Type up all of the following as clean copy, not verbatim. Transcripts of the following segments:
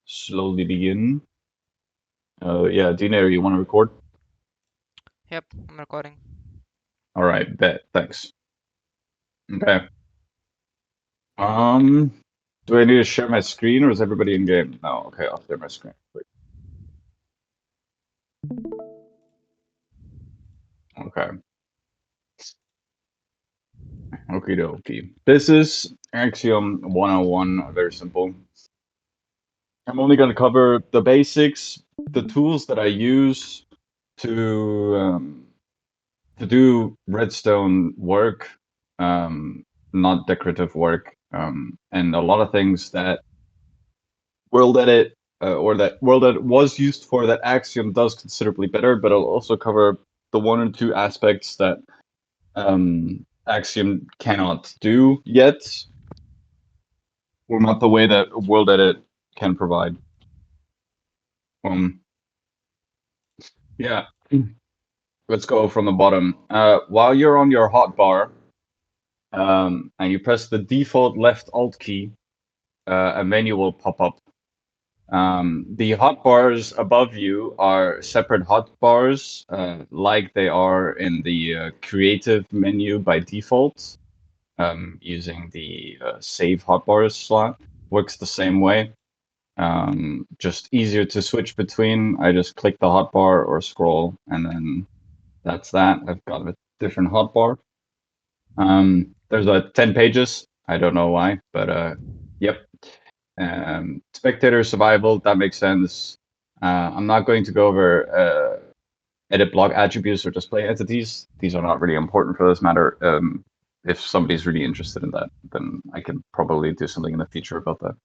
slowly begin. Yeah, Dina, you want to record? Yep, I'm recording. All right, bet. Thanks. Okay. Um, do I need to share my screen or is everybody in game? No. Okay, I'll share my screen. Wait. Okay. Okie dokie. This is Axiom 101. Very simple. I'm only going to cover the basics, the tools that I use to um, to do redstone work, not decorative work, and a lot of things that world edit or that world edit was used for that Axiom does considerably better. But I'll also cover the one or two aspects that Axiom cannot do yet, or not the way that world edit can provide. Um, yeah. Let's go from the bottom. While you're on your hotbar, and you press the default left Alt key, a menu will pop up. The hotbars above you are separate hotbars, like they are in the creative menu by default, using the save hotbars slot. Works the same way. Just easier to switch between. I just click the hotbar or scroll, and then that's that. I've got a different hotbar. There's 10 pages. I don't know why, but yep. Spectator survival, that makes sense. I'm not going to go over edit block attributes or display entities. These are not really important for this matter. If somebody's really interested in that, then I can probably do something in the future about that.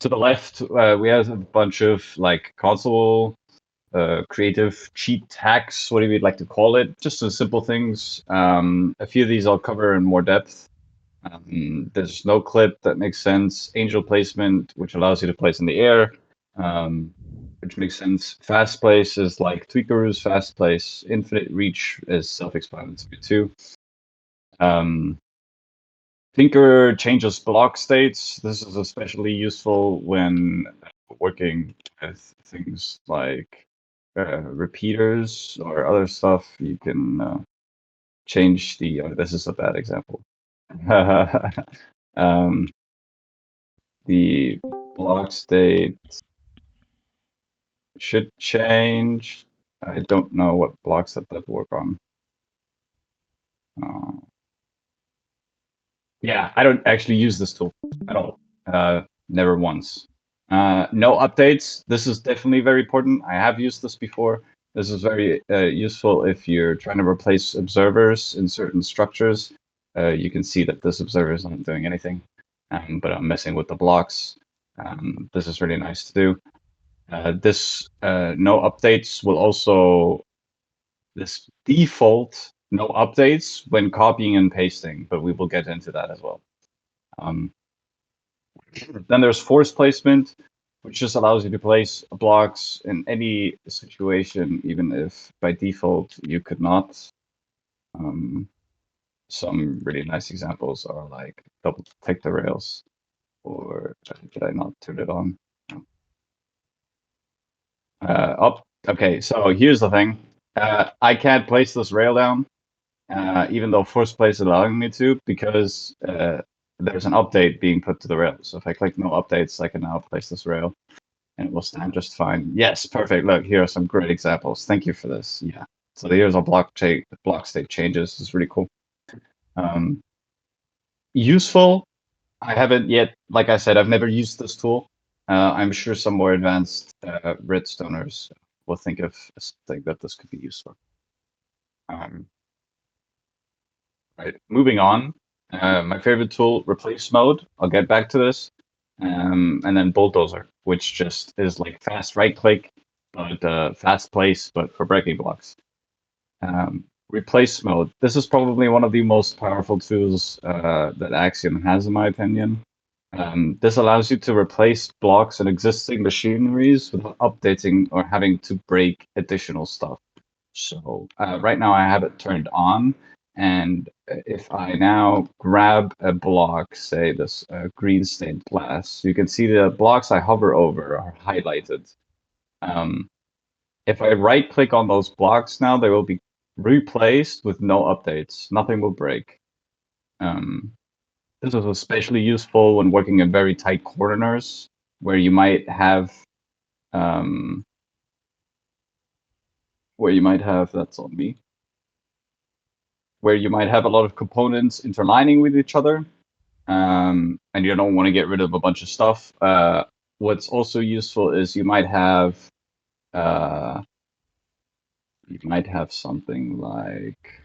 To the left, we have a bunch of like console creative cheat hacks, whatever you'd like to call it, just some simple things. A few of these I'll cover in more depth. There's no clip that makes sense. Angel placement, which allows you to place in the air, which makes sense. Fast place is like Tweaker's fast place. Infinite reach is self-explanatory too. Tinker changes block states. This is especially useful when working with things like repeaters or other stuff. You can change the. This is a bad example. um, the block state should change. I don't know what blocks that work on. Uh, yeah, I don't actually use this tool at all. Never once. No updates. This is definitely very important. I have used this before. This is very useful if you're trying to replace observers in certain structures. You can see that this observer is not doing anything, but I'm messing with the blocks. This is really nice to do. This no updates will also this default no updates when copying and pasting, but we will get into that as well. Um, then there's force placement, which just allows you to place blocks in any situation, even if by default you could not. Some really nice examples are like double take the rails, or did I not turn it on? Up. Okay, so here's the thing. I can't place this rail down, even though force place is allowing me to, because there's an update being put to the rail. So if I click no updates, I can now place this rail and it will stand just fine. Yes, perfect. Look, here are some great examples. Thank you for this. Yeah. So here's our block state changes. It's really cool. Useful. I haven't yet, like I said, I've never used this tool. I'm sure some more advanced redstoners will think that this could be useful. Right, moving on. My favorite tool, replace mode. I'll get back to this. And then bulldozer, which just is like fast right click, but fast place, but for breaking blocks. Replace mode. This is probably one of the most powerful tools that Axiom has, in my opinion. This allows you to replace blocks in existing machineries without updating or having to break additional stuff. So right now I have it turned on, And if I now grab a block, say this green stained glass, you can see the blocks I hover over are highlighted. If I right click on those blocks now, they will be replaced with no updates. Nothing will break. This is especially useful when working in very tight corners where you might have that's on me, where you might have a lot of components interlining with each other, and you don't want to get rid of a bunch of stuff. What's also useful is you might have something like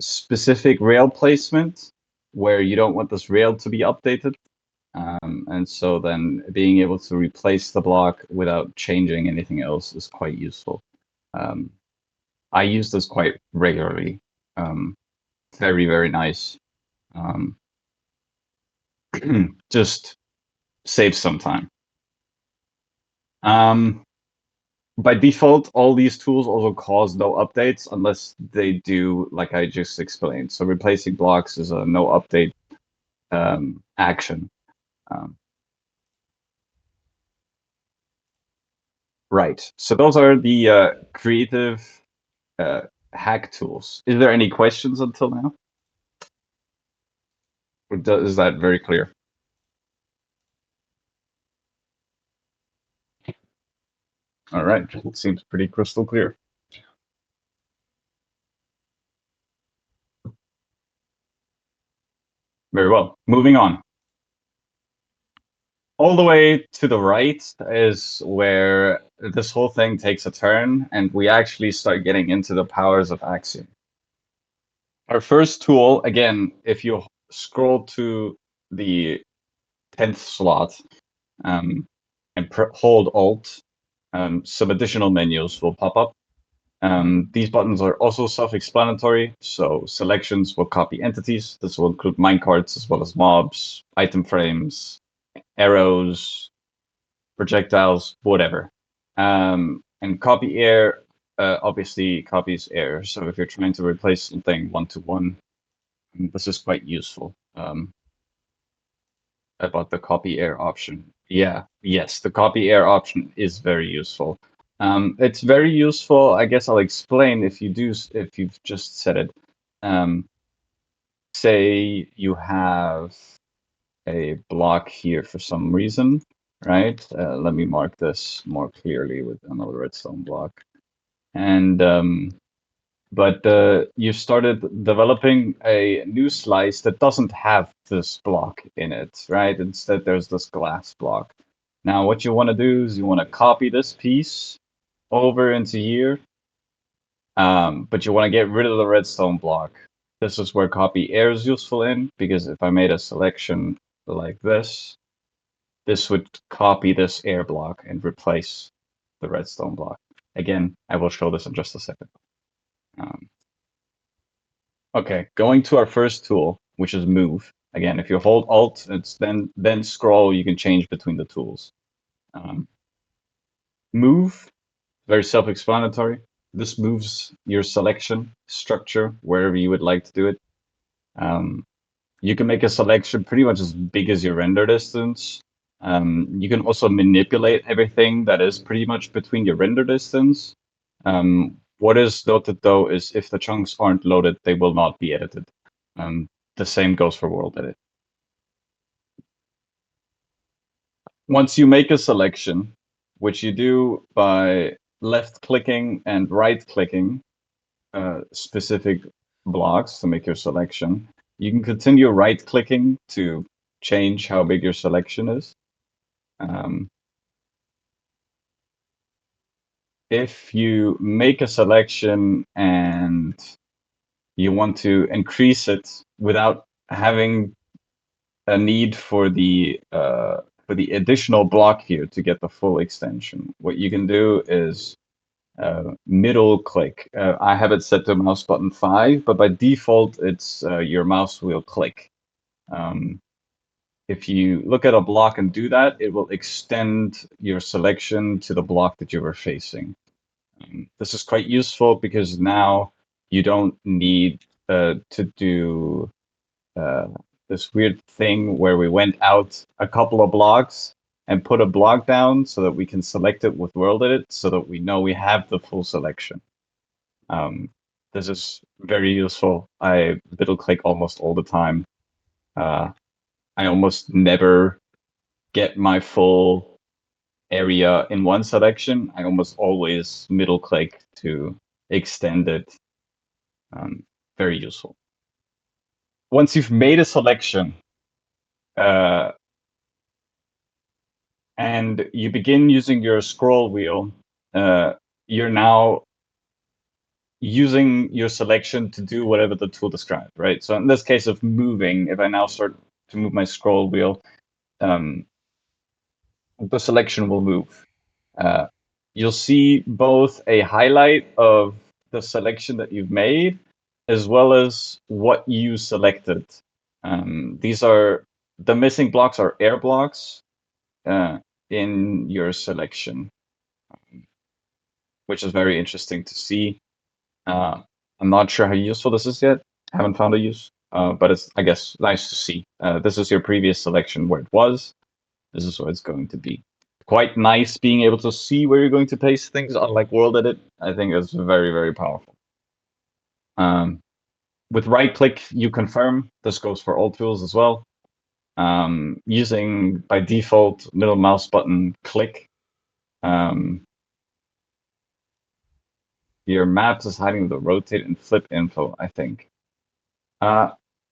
specific rail placement where you don't want this rail to be updated. And so then being able to replace the block without changing anything else is quite useful. I use this quite regularly. Very, very nice. Just save some time. By default, all these tools also cause no updates unless they do, like I just explained. So replacing blocks is a no update action. Right. So those are the creative hack tools. Is there any questions until now? Or is that very clear? All right. It seems pretty crystal clear. Very well. Moving on. All the way to the right is where this whole thing takes a turn, and we actually start getting into the powers of Axiom. Our first tool, again, if you scroll to the 10th slot and hold Alt, some additional menus will pop up. These buttons are also self-explanatory, so selections will copy entities. This will include minecarts as well as mobs, item frames, arrows, projectiles, whatever. And copy air obviously copies air. So if you're trying to replace something one-to-one, this is quite useful. About the copy air option. Yeah, yes, the copy air option is very useful. It's very useful. I guess I'll explain if you've just said it. Say you have a block here for some reason, right? Let me mark this more clearly with another redstone block. And but you started developing a new slice that doesn't have this block in it, right? Instead, there's this glass block. Now, what you want to do is you want to copy this piece over into here, but you want to get rid of the redstone block. This is where copy air is useful in, because if I made a selection like this would copy this air block and replace the redstone block. Again, I will show this in just a second. Okay, going to our first tool, which is move. Again, if you hold Alt, it's then scroll, you can change between the tools. Move, very self-explanatory. This moves your selection structure wherever you would like to do it. You can make a selection pretty much as big as your render distance. You can also manipulate everything that is pretty much between your render distance. What is noted though is if the chunks aren't loaded, they will not be edited. The same goes for world edit. Once you make a selection, which you do by left clicking and right clicking specific blocks to make your selection, you can continue right clicking to change how big your selection is. If you make a selection and you want to increase it without having a need for the additional block here to get the full extension, what you can do is middle click. I have it set to mouse button 5, but by default it's your mouse wheel click. If you look at a block and do that, it will extend your selection to the block that you were facing. This is quite useful because now you don't need to do this weird thing where we went out a couple of blocks and put a block down so that we can select it with world edit so that we know we have the full selection. This is very useful. I middle click almost all the time. I almost never get my full area in one selection. I almost always middle click to extend it. Very useful. Once you've made a selection, and you begin using your scroll wheel, you're now using your selection to do whatever the tool described, right? So in this case of moving, if I now start to move my scroll wheel, the selection will move. You'll see both a highlight of the selection that you've made, as well as what you selected. These are the missing blocks are air blocks in your selection, which is very interesting to see. I'm not sure how useful this is yet. I haven't found a use, but it's, I guess, nice to see. This is your previous selection where it was. This is what it's going to be. Quite nice being able to see where you're going to paste things, unlike World Edit. I think is very, very powerful. With right click, you confirm. This goes for all tools as well. Using by default middle mouse button click. Your maps is hiding the rotate and flip info, I think.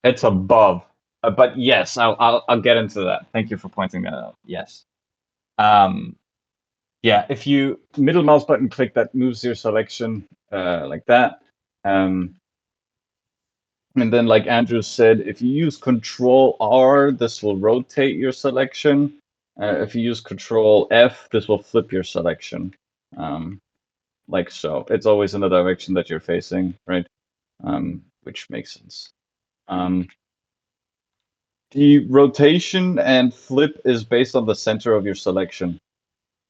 It's above, but yes, I'll get into that. Thank you for pointing that out. Yes. Yeah, if you middle mouse button click, that moves your selection like that. And then, like Andrew said, if you use Control R, this will rotate your selection. If you use Control F, this will flip your selection. Like so. It's always in the direction that you're facing, right? Which makes sense. The rotation and flip is based on the center of your selection,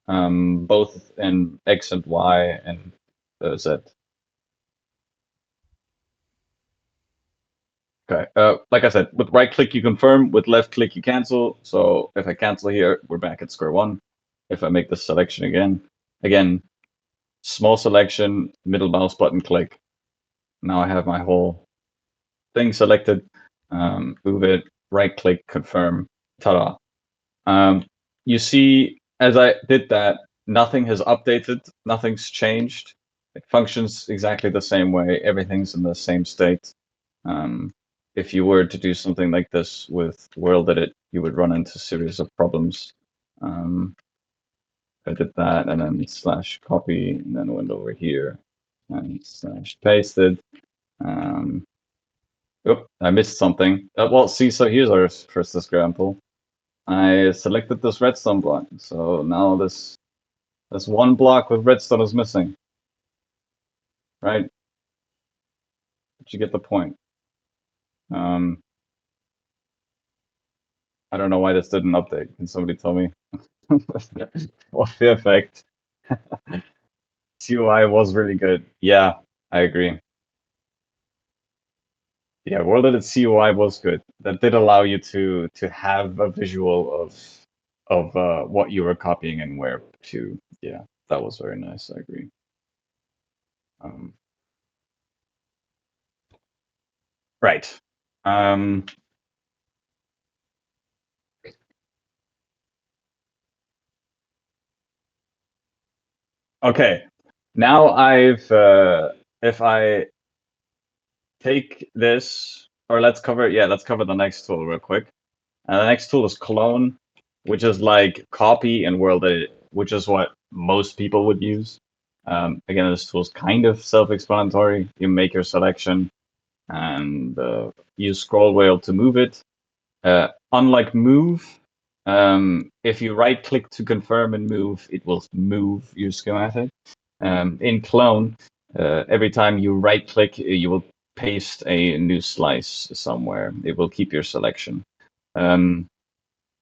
both in X and Y and Z. Okay, like I said, with right click you confirm, with left click you cancel. So if I cancel here, we're back at square one. If I make this selection again, small selection, middle mouse button click. Now I have my whole thing selected. Move it, right click, confirm, ta-da. You see, as I did that, nothing has updated, nothing's changed. It functions exactly the same way. Everything's in the same state. If you were to do something like this with World Edit, you would run into a series of problems. I did that, and then slash copy, and then went over here, and slash pasted. Oh, I missed something. Well, see, so here's our first example. I selected this redstone block, so now this one block with redstone is missing, right? But you get the point. I don't know why this didn't update. Can somebody tell me what the effect? CUI was really good. Yeah, I agree. Yeah, World Edit CUI was good. That did allow you to have a visual of what you were copying and where to. Yeah, that was very nice. I agree. Right. Okay. Now if I take this, or let's cover the next tool real quick. The next tool is clone, which is like copy and world edit, which is what most people would use. Again, this tool is kind of self-explanatory. You make your selection and use scroll wheel to move it. Unlike move, if you right click to confirm and move, it will move your schematic. In clone, every time you right click, you will paste a new slice somewhere. It will keep your selection.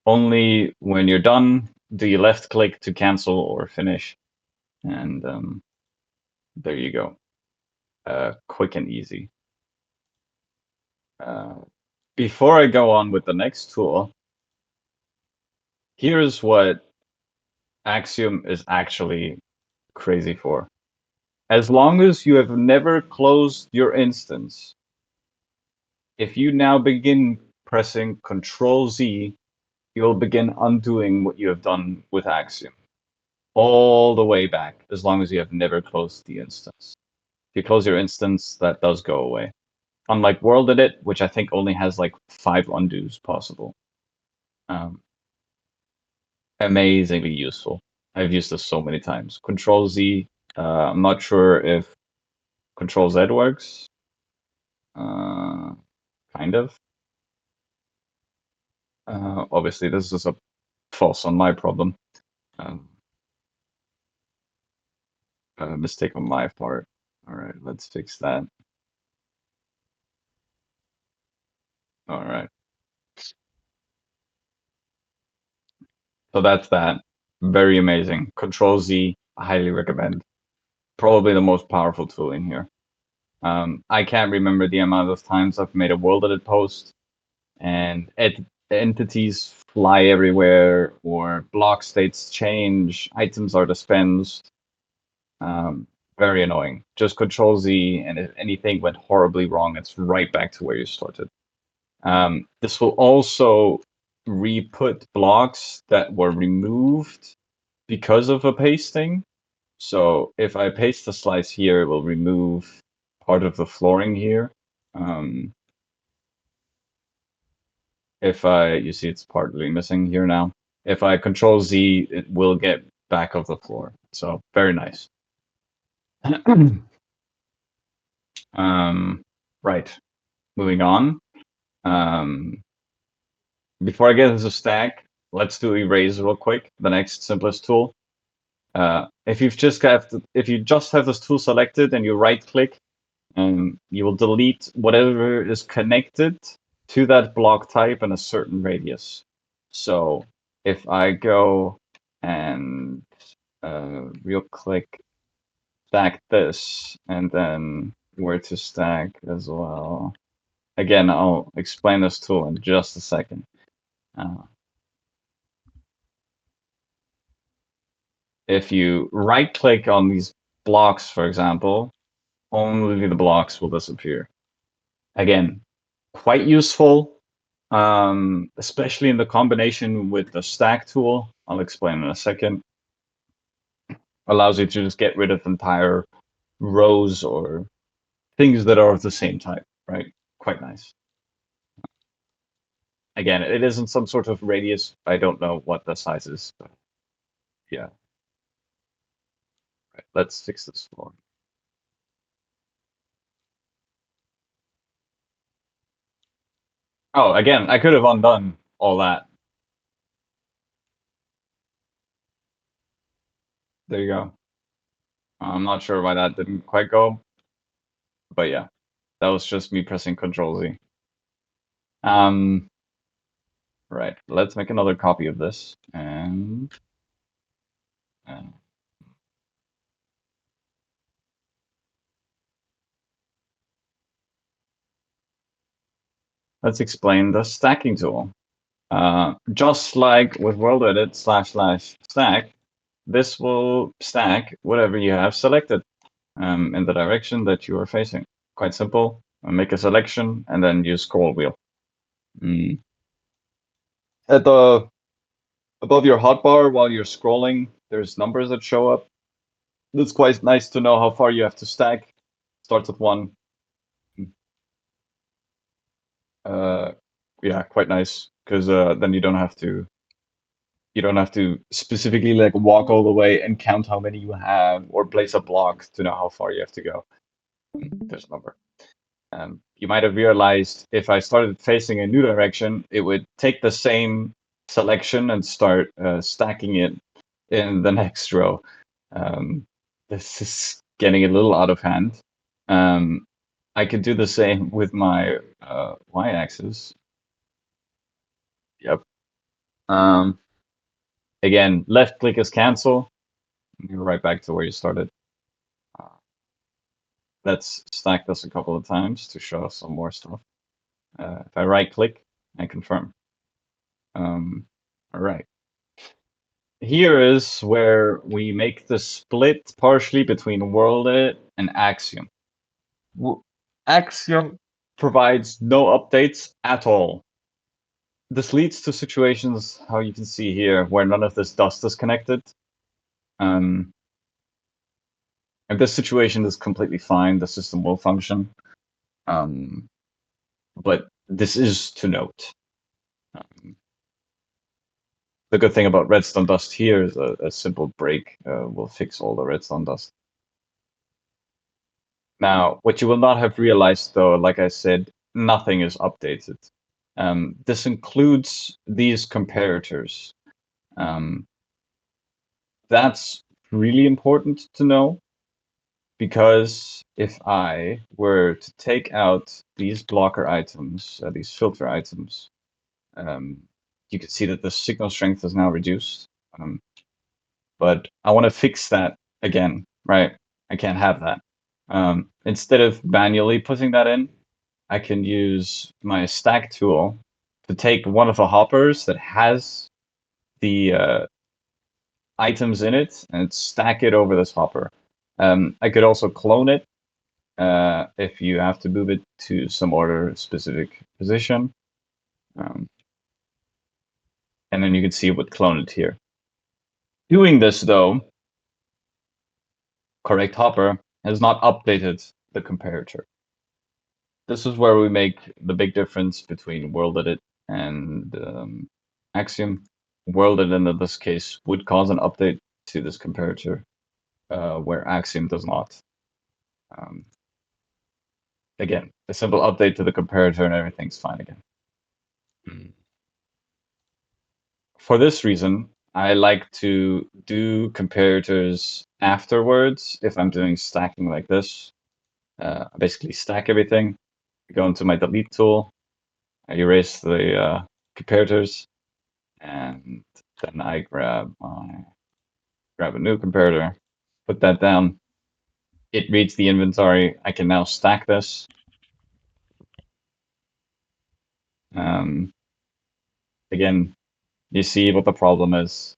Only when you're done do you left click to cancel or finish. And There you go. Quick and easy. Uh, Before I go on with the next tool, here's what Axiom is actually crazy for. As long as you have never closed your instance, if you now begin pressing Control Z, you'll begin undoing what you have done with Axiom all the way back, as long as you have never closed the instance. If you close your instance, that does go away. Unlike World Edit, which I think only has like 5 undos possible. Um, Amazingly useful. I've used this so many times. Control Z. I'm not sure if Control Z works. Uh, kind of. Obviously, this is a false on my problem. Um, a mistake on my part. All right, let's fix that. All right. So that's that. Very amazing. Control Z, I highly recommend. Probably the most powerful tool in here. I can't remember the amount of times I've made a world edit post and entities fly everywhere or block states change, items are dispensed. Um, Very annoying. Just Control Z, and if anything went horribly wrong, it's right back to where you started. This will also re-put blocks that were removed because of a pasting. So if I paste a slice here, it will remove part of the flooring here. Um, if you see it's partly missing here now. If I Control Z, it will get back of the floor. So very nice. Right. Moving on. Um, Before I get into stack, let's do erase real quick. The next simplest tool. If you just have this tool selected and you right click, you will delete whatever is connected to that block type in a certain radius. So if I go and real click stack this and then where to stack as well. Again, I'll explain this tool in just a second. Uh, if you right click on these blocks, for example, only the blocks will disappear. Again, quite useful, especially in the combination with the stack tool. I'll explain in a second. Allows you to just get rid of entire rows or things that are of the same type, right? Quite nice. Again, it isn't some sort of radius. I don't know what the size is, but yeah. Right, let's fix this floor. Oh, again, I could have undone all that. There you go. I'm not sure why that didn't quite go, but yeah, that was just me pressing Control Z. Um, right, let's make another copy of this and uh, let's explain the stacking tool. Just like with world edit / stack, this will stack whatever you have selected in the direction that you are facing. Quite simple. Make a selection and then use scroll wheel. Mm. At the above your hotbar while you're scrolling, there's numbers that show up. It's quite nice to know how far you have to stack. Starts with 1. Uh, yeah, quite nice because then you don't have to specifically like walk all the way and count how many you have or place a block to know how far you have to go. There's a number. You might have realized if I started facing a new direction, it would take the same selection and start stacking it in the next row. This is getting a little out of hand. I could do the same with my y-axis. Yep. Um, Again, left click is cancel. You're right back to where you started. let's stack this a couple of times to show some more stuff. If I right click and confirm. All right. Here is where we make the split partially between World Edit and Axiom. Axiom provides no updates at all. This leads to situations, how you can see here, where none of this dust is connected. And this situation is completely fine. The system will function. But this is to note. The good thing about redstone dust here is a simple break will fix all the redstone dust. Now, what you will not have realized, though, like I said, nothing is updated. This includes these comparators. That's really important to know, because if I were to take out these blocker items, these filter items, you can see that the signal strength is now reduced. But I want to fix that again, right? I can't have that. Instead of manually putting that in, I can use my stack tool to take one of the hoppers that has the items in it and stack it over this hopper. I could also clone it if you have to move it to some order specific position. And then you can see it would clone it here. Doing this, though, correct hopper has not updated the comparator. This is where we make the big difference between World Edit and Axiom. World Edit in this case would cause an update to this comparator, where Axiom does not. Again, a simple update to the comparator and everything's fine again. For this reason, I like to do comparators afterwards if I'm doing stacking like this. I basically stack everything, go into my delete tool, I erase the comparators, and then I grab a new comparator, put that down. It reads the inventory. I can now stack this. Again, you see what the problem is.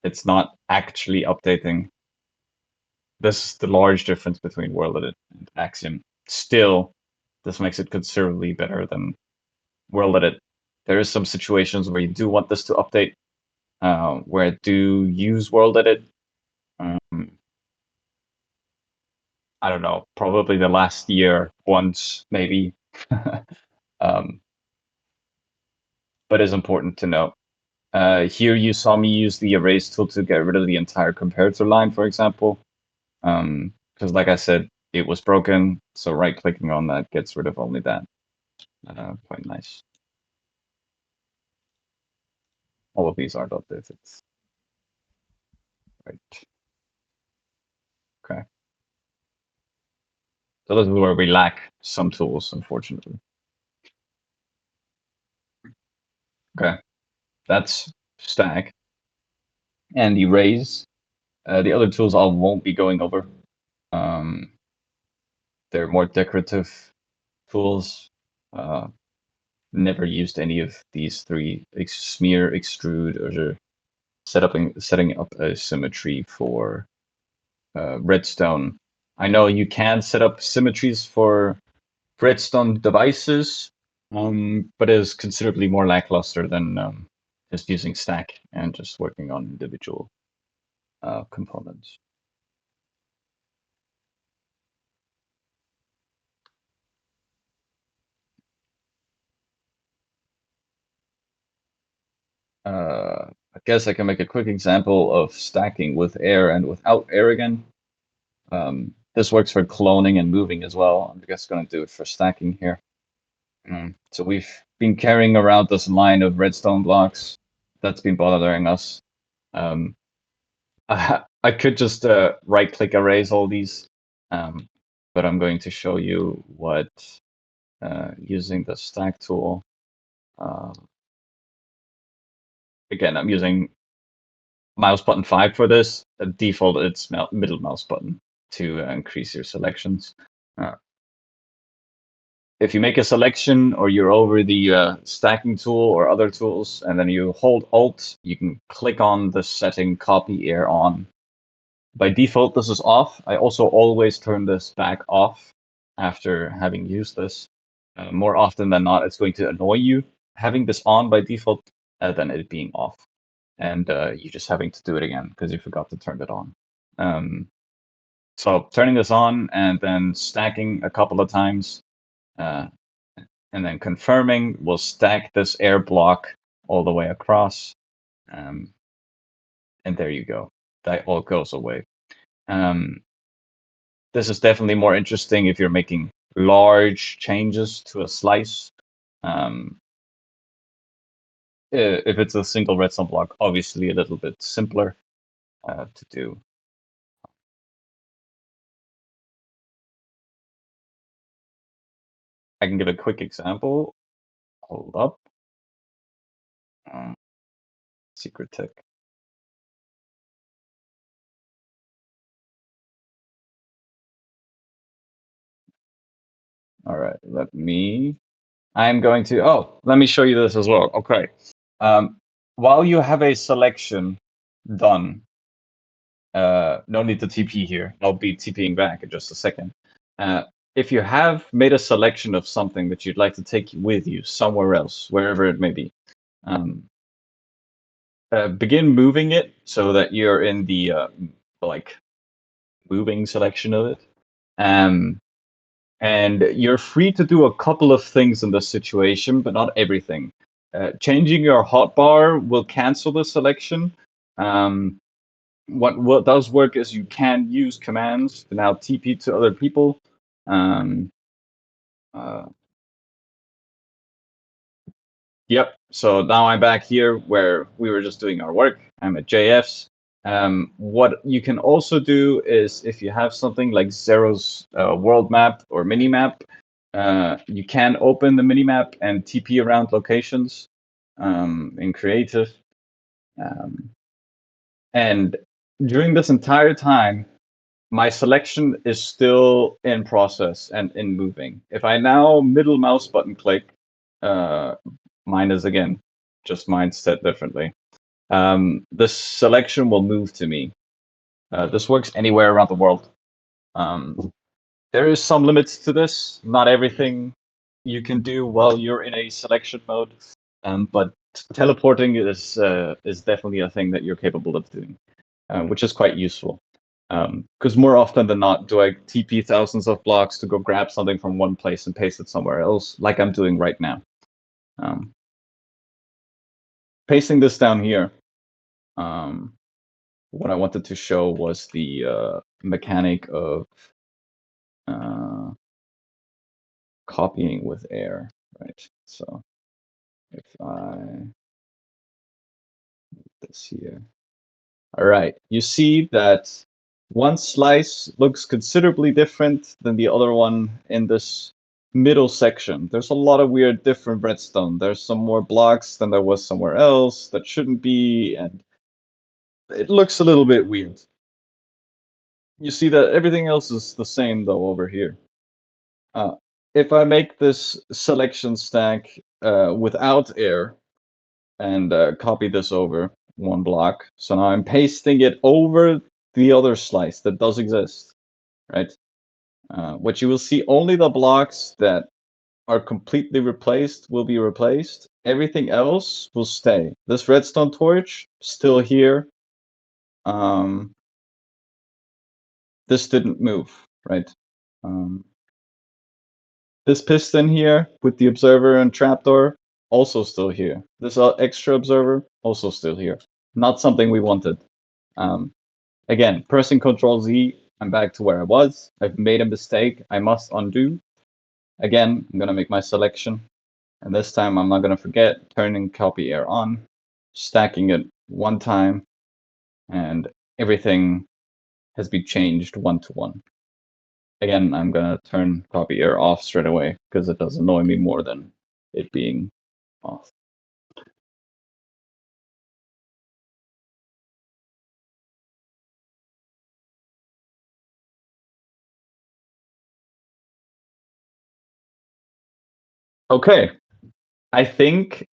It's not actually updating. This is the large difference between World Edit and Axiom. Still, this makes it considerably better than World Edit. There is some situations where you do want this to update, where I do use World Edit. I don't know, probably the last year once, maybe. But it's important to note. Here you saw me use the erase tool to get rid of the entire comparator line, for example. Because like I said, it was broken, so right-clicking on that gets rid of only that. Quite nice. All of these aren't updated. Right. Okay. So this is where we lack some tools, unfortunately. Okay. That's stack. And erase. The other tools I won't be going over. They're more decorative tools. Never used any of these three: smear, extrude, or setting up a symmetry for redstone. I know you can set up symmetries for redstone devices, but it is considerably more lackluster than just using stack and just working on individual components. I guess I can make a quick example of stacking with air and without air again. This works for cloning and moving as well. I'm just going to do it for stacking here. So we've been carrying around this line of redstone blocks that's been bothering us. I could just right-click erase all these, but I'm going to show you what using the stack tool. Again, I'm using mouse button 5 for this. The default, it's middle mouse button. to increase your selections. If you make a selection or you're over the stacking tool or other tools, and then you hold Alt, you can click on the setting copy air on. By default, this is off. I also always turn this back off after having used this. More often than not, it's going to annoy you having this on by default than it being off. And you just having to do it again because you forgot to turn it on. So turning this on and then stacking a couple of times, and then confirming, we'll stack this air block all the way across. And there you go. That all goes away. This is definitely more interesting if you're making large changes to a slice. If it's a single redstone block, obviously a little bit simpler to do. I can give a quick example. Hold up. Secret tech. All right, I'm going to, let me show you this as well. Okay. While you have a selection done, no need to TP here. I'll be TPing back in just a second. If you have made a selection of something that you'd like to take with you somewhere else, wherever it may be, begin moving it so that you're in the like moving selection of it. And you're free to do a couple of things in this situation, but not everything. Changing your hotbar will cancel the selection. What does work is you can use commands to now TP to other people. Yep. So now I'm back here where we were just doing our work. I'm at JF's. What you can also do is if you have something like Zero's world map or mini map, you can open the mini map and TP around locations in creative. And during this entire time, my selection is still in process and in moving. If I now middle mouse button click, mine is again, just mine set differently. This selection will move to me. This works anywhere around the world. There is some limits to this. Not everything you can do while you're in a selection mode, but teleporting is definitely a thing that you're capable of doing, which is quite useful. Because more often than not, do I TP thousands of blocks to go grab something from one place and paste it somewhere else, like I'm doing right now. Pasting this down here, what I wanted to show was the mechanic of copying with air, right? So if I this here, all right, you see that one slice looks considerably different than the other one in this middle section. There's a lot of weird different redstone. There's some more blocks than there was somewhere else that shouldn't be, and it looks a little bit weird. You see that everything else is the same though over here. If I make this selection stack without air and copy this over one block, so now I'm pasting it over the other slice that does exist, right? What you will see, only the blocks that are completely replaced will be replaced. Everything else will stay. This redstone torch, still here. This didn't move, right? This piston here with the observer and trapdoor, also still here. This extra observer, also still here. Not something we wanted. Again, pressing Control Z, I'm back to where I was. I've made a mistake. I must undo. Again, I'm gonna make my selection. And this time I'm not gonna forget turning copy air on, stacking it one time, and everything has been changed one to one. Again, I'm gonna turn copy air off straight away because it does annoy me more than it being off. Okay, I think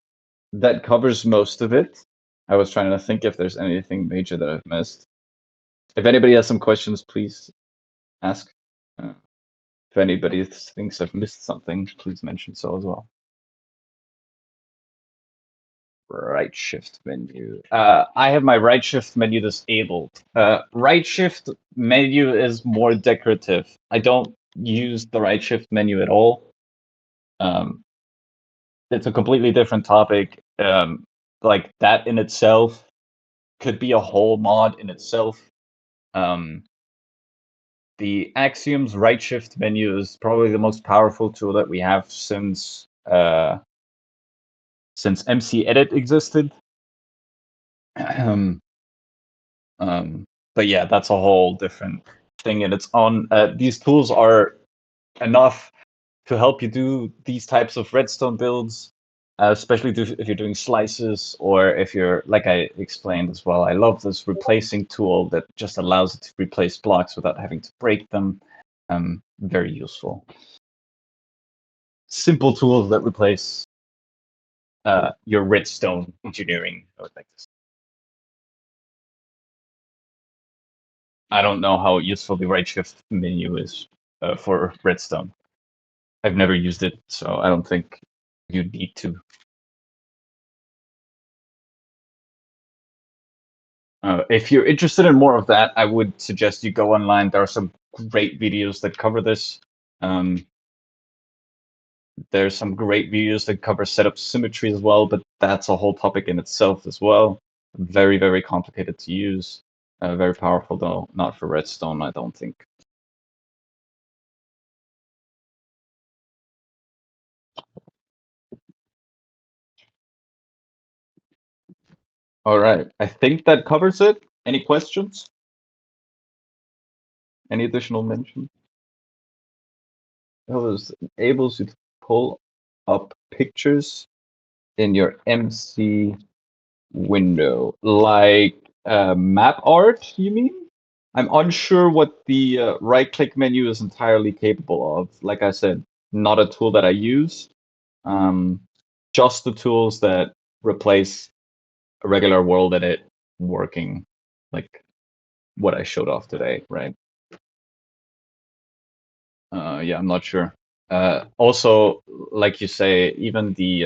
that covers most of it. I was trying to think if there's anything major that I've missed. If anybody has some questions, please ask. If anybody thinks I've missed something, please mention so as well. Right shift menu. I have my right shift menu disabled. Right shift menu is more decorative. I don't use the right shift menu at all. It's a completely different topic. Like that in itself could be a whole mod in itself. Um, the Axiom's right shift menu is probably the most powerful tool that we have since MC Edit existed. um, but yeah, that's a whole different thing in its own. These tools are enough to help you do these types of redstone builds, especially if you're doing slices or if you're, like I explained as well, I love this replacing tool that just allows it to replace blocks without having to break them. Very useful. Simple tools that replace your redstone engineering. I would like to say. I don't know how useful the right shift menu is for redstone. I've never used it, so I don't think you need to. If you're interested in more of that, I would suggest you go online. There are some great videos that cover this. Um, there's some great videos that cover setup symmetry as well, but that's a whole topic in itself as well. Very, very complicated to use. Very powerful though, not for redstone, I don't think. All right, I think that covers it. Any questions? Any additional mention? It was able to pull up pictures in your MC window, like map art, you mean? I'm unsure what the right-click menu is entirely capable of. Like I said, not a tool that I use. Um, just the tools that replace a regular world edit working, like what I showed off today, right? Yeah, I'm not sure. Also, like you say, even the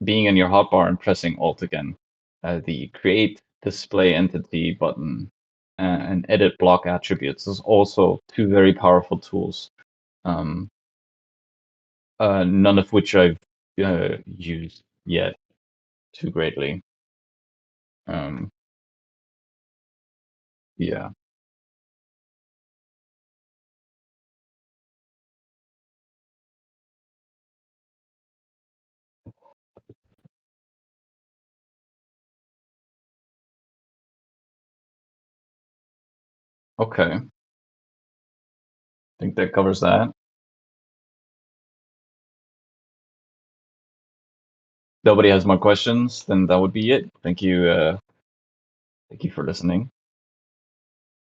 being in your hotbar and pressing Alt again, the create display entity button and edit block attributes is also two very powerful tools. Um, none of which I've used yet too greatly. Um, yeah. Okay. I think that covers that. Nobody has more questions, then that would be it. Thank you. Thank you for listening.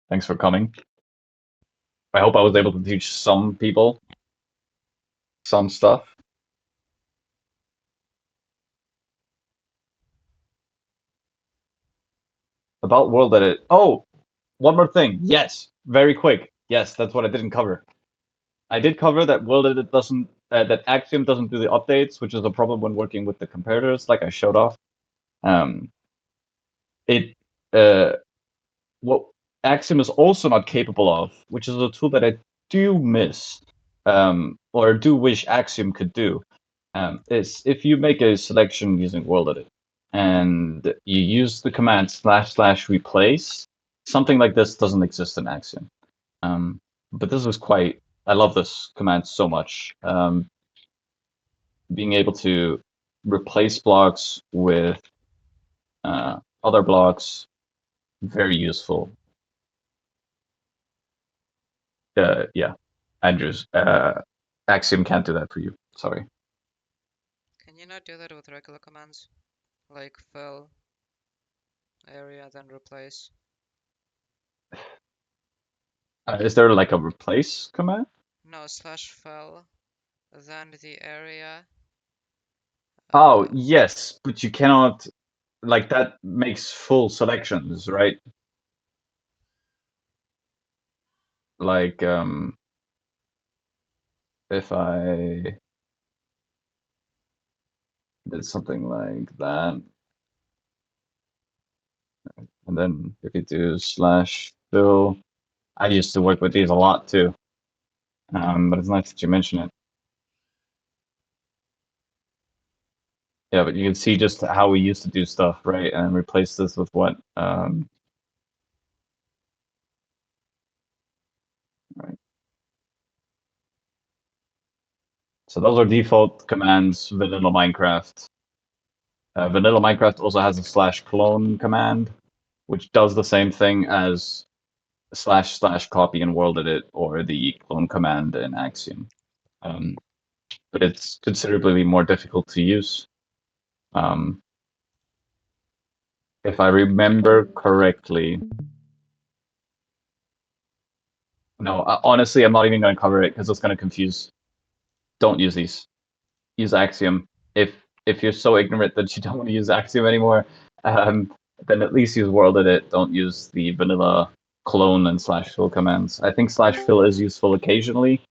Thanks for coming. I hope I was able to teach some people some stuff about world edit. Oh, one more thing. Yes, very quick. Yes, that's what I didn't cover. I did cover that world edit doesn't, that Axiom doesn't do the updates, which is a problem when working with the comparators, like I showed off. Um, it uh, what Axiom is also not capable of, which is a tool that I do miss, or do wish Axiom could do, is if you make a selection using world edit and you use the command / replace, something like this doesn't exist in Axiom. But this is quite, I love this command so much. Being able to replace blocks with other blocks, very useful. Yeah, Andrews, Axiom can't do that for you. Sorry. Can you not do that with regular commands? Like fill area, then replace. Is there like a replace command? No, /fill than the area. Oh, yes, but you cannot, like, that makes full selections, right? Like, if I did something like that, and then if you do slash fill, I used to work with these a lot too. But it's nice that you mention it. Yeah, but you can see just how we used to do stuff, right? And replace this with what? Right. So those are default commands, vanilla Minecraft. Vanilla Minecraft also has a slash clone command, which does the same thing as slash slash copy and world edit or the clone command in Axiom. But it's considerably more difficult to use. Um, if I remember correctly, no, honestly, I'm not even going to cover it because it's going to confuse. Don't use these. Use Axiom. If you're so ignorant that you don't want to use Axiom anymore, um, then at least use world edit. Don't use the vanilla clone and slash fill commands. I think slash fill is useful occasionally,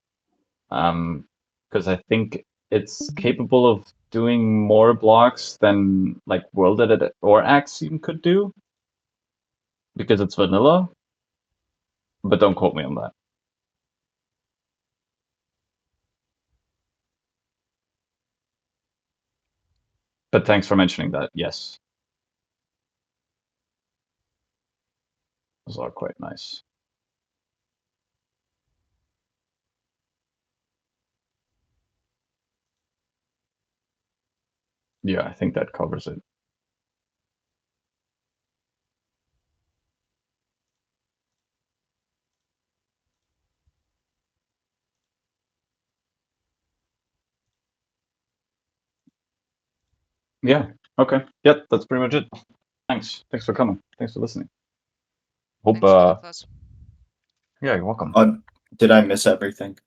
because I think it's capable of doing more blocks than like world edit or Axiom could do because it's vanilla. But don't quote me on that. But thanks for mentioning that. Yes, those are quite nice. Yeah, I think that covers it. Yeah. Okay. Yep. That's pretty much it. Thanks. Thanks for coming. Thanks for listening. Hope. Thanks for the class. Yeah. You're welcome. Did I miss everything?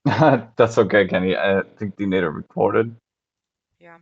That's okay, Kenny. I think the native recorded. Yeah.